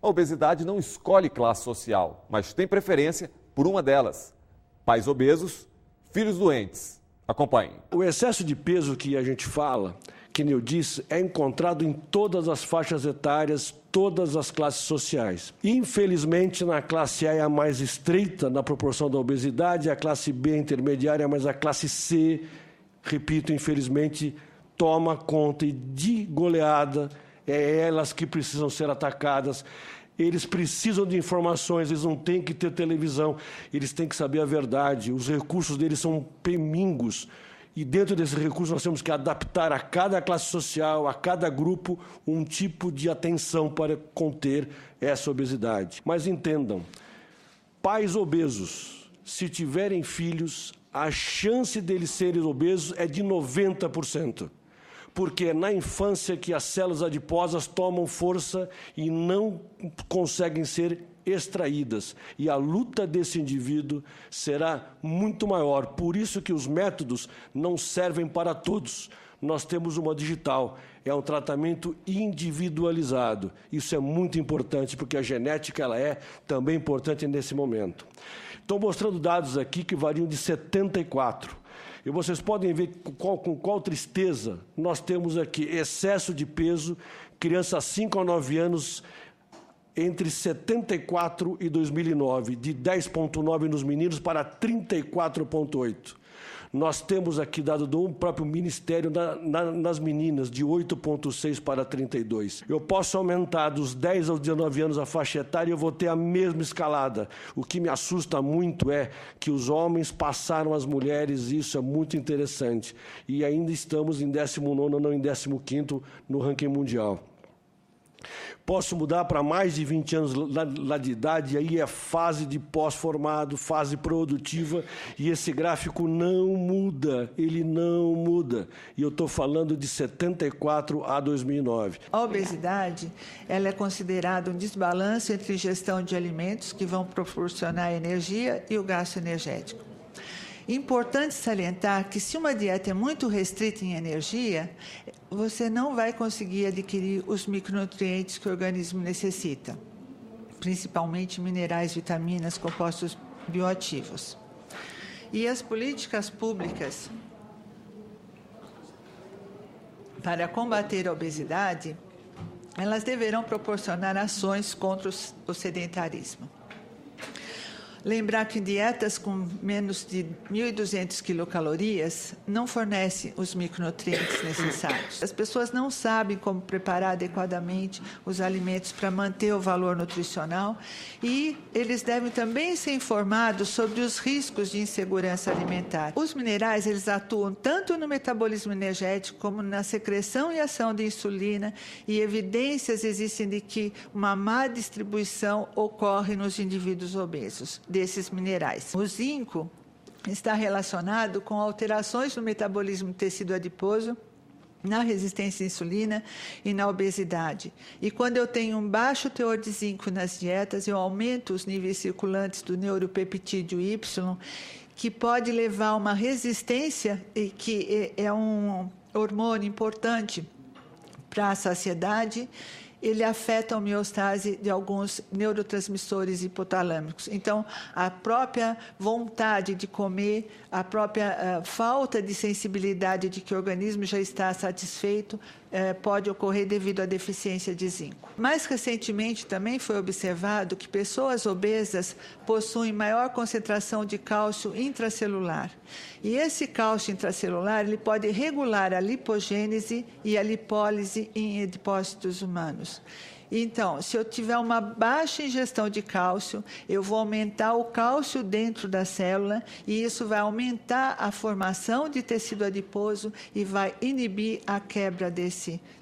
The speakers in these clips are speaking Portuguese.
A obesidade não escolhe classe social, mas tem preferência por uma delas. Pais obesos, filhos doentes. Acompanhe. O excesso de peso que a gente fala, que eu disse, é encontrado em todas as faixas etárias, todas as classes sociais. Infelizmente, na classe A é a mais estreita na proporção da obesidade, a classe B é intermediária, mas a classe C, repito, infelizmente, toma conta e de goleada, é elas que precisam ser atacadas. Eles precisam de informações, eles não têm que ter televisão, eles têm que saber a verdade. Os recursos deles são mingos. E dentro desse recurso nós temos que adaptar a cada classe social, a cada grupo, um tipo de atenção para conter essa obesidade. Mas entendam, pais obesos, se tiverem filhos, a chance deles serem obesos é de 90%. Porque é na infância que as células adiposas tomam força e não conseguem ser extraídas. E a luta desse indivíduo será muito maior. Por isso que os métodos não servem para todos. Nós temos uma digital, é um tratamento individualizado. Isso é muito importante, porque a genética ela é também importante nesse momento. Estou mostrando dados aqui que variam de 74. E vocês podem ver com qual tristeza nós temos aqui excesso de peso, crianças 5 a 9 anos, entre 74 e 2009, de 10,9 nos meninos para 34,8. Nós temos aqui dado do próprio Ministério nas meninas, de 8,6 para 32. Eu posso aumentar dos 10 aos 19 anos a faixa etária e eu vou ter a mesma escalada. O que me assusta muito é que os homens passaram as mulheres, e isso é muito interessante. E ainda estamos em 19º, não em 15º no ranking mundial. Posso mudar para mais de 20 anos lá de idade, e aí é fase de pós-formado, fase produtiva, e esse gráfico não muda, ele não muda. E eu estou falando de 74 a 2009. A obesidade, ela é considerada um desbalanço entre ingestão de alimentos que vão proporcionar energia e o gasto energético. Importante salientar que se uma dieta é muito restrita em energia, você não vai conseguir adquirir os micronutrientes que o organismo necessita, principalmente minerais, vitaminas, compostos bioativos. E as políticas públicas para combater a obesidade, elas deverão proporcionar ações contra o sedentarismo. Lembrar que dietas com menos de 1.200 quilocalorias não fornecem os micronutrientes necessários. As pessoas não sabem como preparar adequadamente os alimentos para manter o valor nutricional e eles devem também ser informados sobre os riscos de insegurança alimentar. Os minerais, eles atuam tanto no metabolismo energético como na secreção e ação de insulina, e evidências existem de que uma má distribuição ocorre nos indivíduos obesos desses minerais. O zinco está relacionado com alterações no metabolismo do tecido adiposo, na resistência à insulina e na obesidade. E quando eu tenho um baixo teor de zinco nas dietas, eu aumento os níveis circulantes do neuropeptídeo Y, que pode levar a uma resistência, e que é um hormônio importante para a saciedade. Ele afeta a homeostase de alguns neurotransmissores hipotalâmicos. Então, a própria vontade de comer, a própria falta de sensibilidade de que o organismo já está satisfeito, pode ocorrer devido à deficiência de zinco. Mais recentemente, também foi observado que pessoas obesas possuem maior concentração de cálcio intracelular. E esse cálcio intracelular ele pode regular a lipogênese e a lipólise em depósitos humanos. Então, se eu tiver uma baixa ingestão de cálcio, eu vou aumentar o cálcio dentro da célula e isso vai aumentar a formação de tecido adiposo e vai inibir a quebra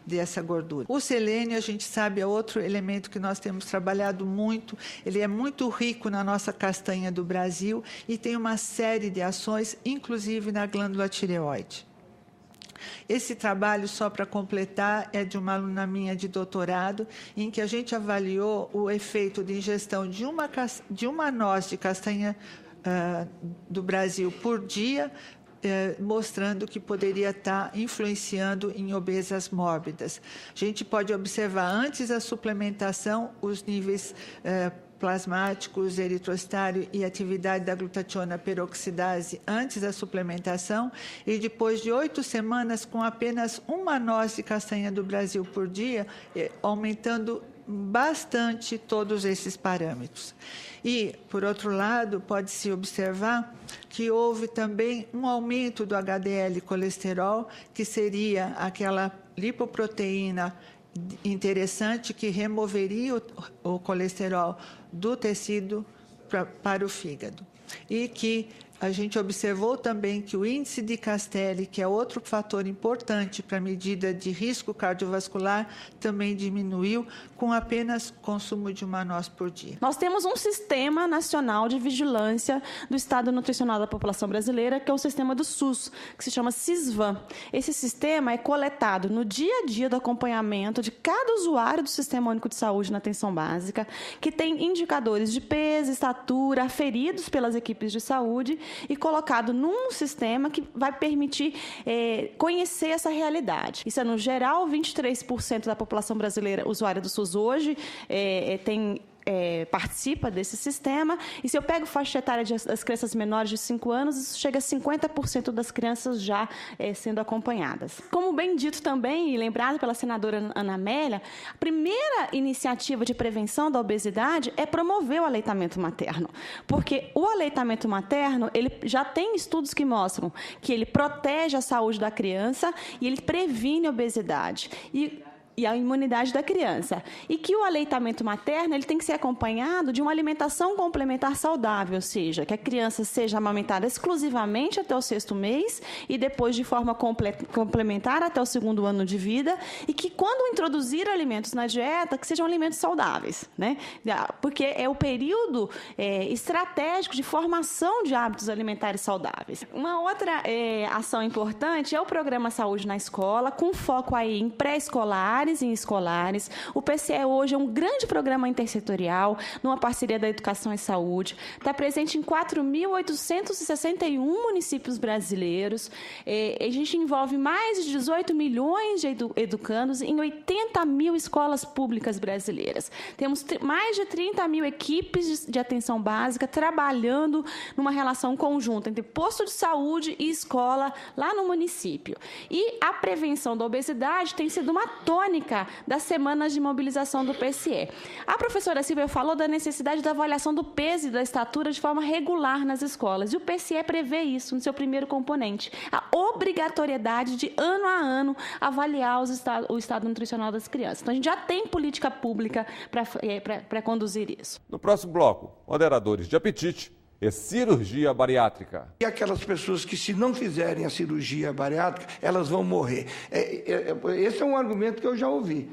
dessa gordura. O selênio, a gente sabe, é outro elemento que nós temos trabalhado muito. Ele é muito rico na nossa castanha do Brasil e tem uma série de ações, inclusive na glândula tireoide. Esse trabalho, só para completar, é de uma aluna minha de doutorado, em que a gente avaliou o efeito de ingestão de uma noz de castanha do Brasil por dia, mostrando que poderia estar influenciando em obesas mórbidas. A gente pode observar antes da suplementação os níveis plasmáticos, eritrocitário e atividade da glutationa peroxidase antes da suplementação, e depois de 8 semanas, com apenas uma noz de castanha do Brasil por dia, aumentando bastante todos esses parâmetros. E, por outro lado, pode-se observar que houve também um aumento do HDL colesterol, que seria aquela lipoproteína interessante que removeria o colesterol do tecido para o fígado. E que a gente observou também que o índice de Castelli, que é outro fator importante para a medida de risco cardiovascular, também diminuiu com apenas consumo de uma noz por dia. Nós temos um Sistema Nacional de Vigilância do Estado Nutricional da População Brasileira, que é o sistema do SUS, que se chama SISVAN. Esse sistema é coletado no dia a dia do acompanhamento de cada usuário do Sistema Único de Saúde na atenção básica, que tem indicadores de peso, estatura, aferidos pelas equipes de saúde, e colocado num sistema que vai permitir conhecer essa realidade. Isso é, no geral, 23% da população brasileira usuária do SUS hoje participa desse sistema, e se eu pego faixa etária das crianças menores de 5 anos, isso chega a 50% das crianças já sendo acompanhadas. Como bem dito também, e lembrado pela senadora Ana Amélia, a primeira iniciativa de prevenção da obesidade é promover o aleitamento materno, porque o aleitamento materno, ele já tem estudos que mostram que ele protege a saúde da criança e ele previne a obesidade e a imunidade da criança. E que o aleitamento materno ele tem que ser acompanhado de uma alimentação complementar saudável, ou seja, que a criança seja amamentada exclusivamente até o 6º mês e depois de forma complementar até o 2º ano de vida, e que quando introduzir alimentos na dieta, que sejam alimentos saudáveis, né? Porque é o período estratégico de formação de hábitos alimentares saudáveis. Uma outra ação importante é o Programa Saúde na Escola, com foco aí em pré-escolar e escolares. O PCE hoje é um grande programa intersetorial, numa parceria da Educação e Saúde. Está presente em 4.861 municípios brasileiros. A gente envolve mais de 18 milhões de educandos em 80 mil escolas públicas brasileiras. Temos mais de 30 mil equipes de atenção básica trabalhando numa relação conjunta entre posto de saúde e escola lá no município. E a prevenção da obesidade tem sido uma tônica das semanas de mobilização do PCE. A professora Silvia falou da necessidade da avaliação do peso e da estatura de forma regular nas escolas, e o PCE prevê isso no seu primeiro componente, a obrigatoriedade de, ano a ano, avaliar o estado nutricional das crianças. Então, a gente já tem política pública para conduzir isso. No próximo bloco, moderadores de apetite e cirurgia bariátrica. E aquelas pessoas que, se não fizerem a cirurgia bariátrica, elas vão morrer. Esse é um argumento que eu já ouvi.